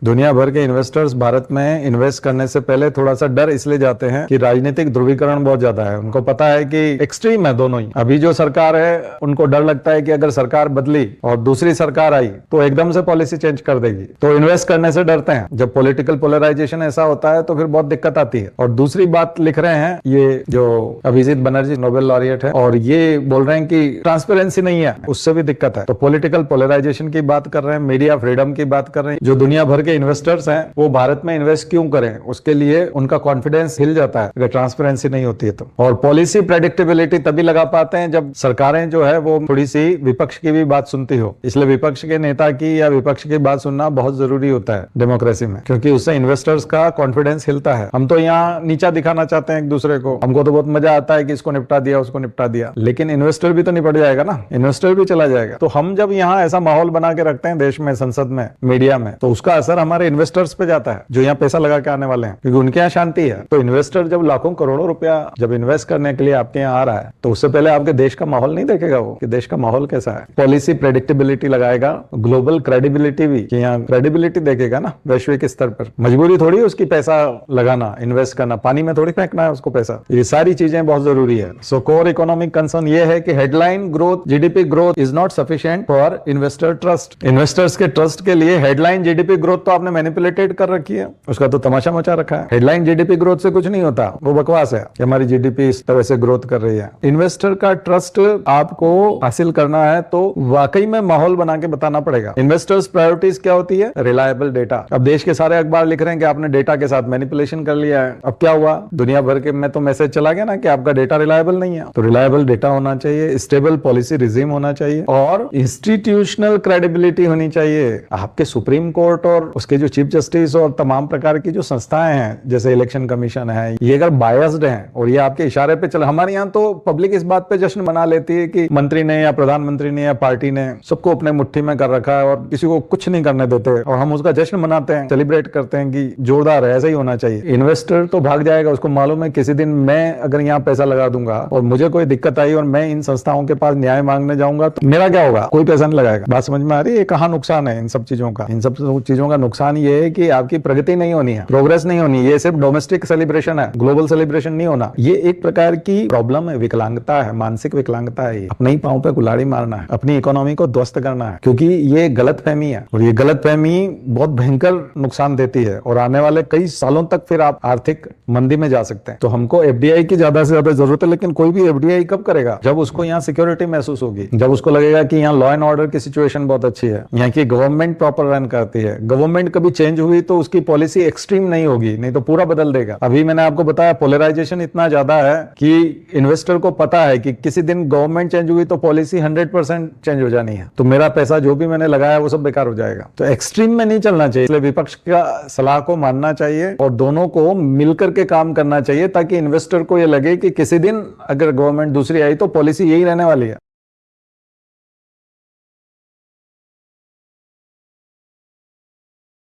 दुनिया भर के इन्वेस्टर्स भारत में इन्वेस्ट करने से पहले थोड़ा सा डर इसलिए जाते हैं कि राजनीतिक ध्रुवीकरण बहुत ज्यादा है। उनको पता है कि एक्सट्रीम है दोनों ही। अभी जो सरकार है उनको डर लगता है कि अगर सरकार बदली और दूसरी सरकार आई तो एकदम से पॉलिसी चेंज कर देगी, तो इन्वेस्ट करने से डरते हैं। जब पॉलिटिकल पोलराइजेशन ऐसा होता है तो फिर बहुत दिक्कत आती है। और दूसरी बात लिख रहे हैं ये जो अभिजीत बनर्जी नोबेल लॉरिएट है, और ये बोल रहे हैं कि ट्रांसपेरेंसी नहीं है, उससे भी दिक्कत है। तो पॉलिटिकल पोलराइजेशन की बात कर रहे हैं, मीडिया फ्रीडम की बात कर रहे हैं। जो दुनिया भर के इन्वेस्टर्स हैं वो भारत में इन्वेस्ट क्यों करें, उसके लिए उनका कॉन्फिडेंस हिल जाता है अगर ट्रांसपेरेंसी नहीं होती है तो। और पॉलिसी प्रेडिक्टेबिलिटी तभी लगा पाते हैं जब सरकारें जो है वो थोड़ी सी विपक्ष की भी बात सुनती हो। इसलिए विपक्ष के नेता की या विपक्ष की बात सुनना बहुत जरूरी होता है डेमोक्रेसी में, क्योंकि उससे इन्वेस्टर्स का कॉन्फिडेंस हिलता है। हम तो यहाँ नीचा दिखाना चाहते हैं एक दूसरे को, हमको तो बहुत मजा आता है कि इसको निपटा दिया उसको निपटा दिया, लेकिन इन्वेस्टर भी तो निपट जाएगा ना, इन्वेस्टर भी चला जाएगा। तो हम जब यहाँ ऐसा माहौल बना के रखते हैं देश में, संसद में, मीडिया में, तो उसका असर हमारे इन्वेस्टर्स पे जाता है जो यहाँ पैसा लगा के आने वाले हैं, क्योंकि उनके यहाँ शांति है। तो इन्वेस्टर जब लाखों करोड़ों रुपया जब इन्वेस्ट करने के लिए आपके यहाँ आ रहा है तो उससे पहले आपके देश का माहौल नहीं देखेगा वो कि देश का माहौल कैसा है। पॉलिसी प्रेडिक्टेबिलिटी लगाएगा, ग्लोबल क्रेडिबिलिटी भी, कि यहाँ क्रेडिबिलिटी देखेगा ना वैश्विक स्तर पर। मजबूरी थोड़ी उसकी पैसा लगाना, इन्वेस्ट करना, पानी में थोड़ी फेंकना है उसको पैसा। ये सारी चीजें बहुत जरूरी है। सो कोर इकोनॉमिक कंसर्न ये है कि headline growth, GDP growth is not sufficient for investor trust. Investors के ट्रस्ट के लिए हेडलाइन जीडीपी ग्रोथ तो आपने मैनिपुलेटेड कर रखी है, उसका तो तमाशा मचा रखा है। हेडलाइन जीडीपी ग्रोथ से कुछ नहीं होता, वो बकवास है कि हमारी जीडीपी इस तरह से ग्रोथ कर रही है। इन्वेस्टर का ट्रस्ट आपको हासिल करना है तो वाकई में माहौल बना के बताना पड़ेगा। इन्वेस्टर्स प्रायोरिटीज क्या होती है? Reliable data. अब देश के सारे अखबार लिख रहे हैं कि आपने डेटा के साथ मैनिपुलेशन कर लिया है। अब क्या हुआ, दुनिया भर के में तो मैसेज चला गया ना कि आपका डेटा रिलायबल नहीं है। तो रिलायबल डेटा होना चाहिए, स्टेबल पॉलिसी रिजीम होना चाहिए और इंस्टीट्यूशनल क्रेडिबिलिटी होनी चाहिए। आपके सुप्रीम कोर्ट और उसके जो चीफ जस्टिस और तमाम प्रकार की जो संस्थाएं हैं जैसे इलेक्शन कमीशन है, ये अगर बायस्ड हैं और ये आपके इशारे पे चल, हमारे यहाँ तो पब्लिक इस बात पे जश्न मना लेती है कि मंत्री ने या प्रधानमंत्री ने या पार्टी ने सबको अपने मुट्ठी में कर रखा है और किसी को कुछ नहीं करने देते, और हम उसका जश्न मनाते हैं, सेलिब्रेट करते हैं कि जोरदार है। ऐसा ही होना चाहिए। इन्वेस्टर तो भाग जाएगा, उसको मालूम है किसी दिन मैं अगर यहाँ पैसा लगा दूंगा और मुझे कोई दिक्कत आई और मैं इन संस्थाओं के पास न्याय मांगने जाऊंगा तो मेरा क्या होगा? कोई पैसा नहीं लगाएगा। बात समझ में आ रही है? कहाँ नुकसान है इन सब चीजों का? इन सब चीजों का नुकसान ये है कि आपकी प्रगति नहीं होनी है, प्रोग्रेस नहीं होनी। ये सिर्फ डोमेस्टिक सेलिब्रेशन है, ग्लोबल सेलिब्रेशन नहीं होना। ये एक प्रकार की प्रॉब्लम है, विकलांगता है, मानसिक विकलांगता है। अपने ही पांव पे कुल्हाड़ी मारना है, अपनी इकोनॉमी को ध्वस्त करना है, क्योंकि ये गलतफहमी है और ये गलतफहमी बहुत भयंकर नुकसान देती है और आने वाले कई सालों तक फिर आप आर्थिक मंदी में जा सकते हैं। तो हमको एफडीआई की ज्यादा से ज्यादा जरूरत है, लेकिन कोई भी एफडीआई कब करेगा? जब उसको यहाँ सिक्योरिटी महसूस होगी, जब उसको लगेगा कि यहाँ लॉ एंड ऑर्डर की सिचुएशन बहुत अच्छी है, यहाँ की गवर्नमेंट प्रॉपर रन करती है। गवर्नमेंट कभी चेंज हुई तो उसकी पॉलिसी एक्सट्रीम नहीं होगी, नहीं तो पूरा बदल देगा। अभी मैंने आपको बताया पोलराइजेशन इतना ज्यादा है कि इन्वेस्टर को पता है कि किसी दिन गवर्नमेंट चेंज हुई तो पॉलिसी 100% चेंज हो जानी है, तो मेरा पैसा जो भी मैंने लगाया वो सब बेकार हो जाएगा। तो एक्सट्रीम में नहीं चलना चाहिए, इसलिए विपक्ष का सलाह को मानना चाहिए और दोनों को मिलकर के काम करना चाहिए, ताकि इन्वेस्टर को ये लगे कि किसी दिन अगर गवर्नमेंट दूसरी आई तो पॉलिसी यही रहने वाली है।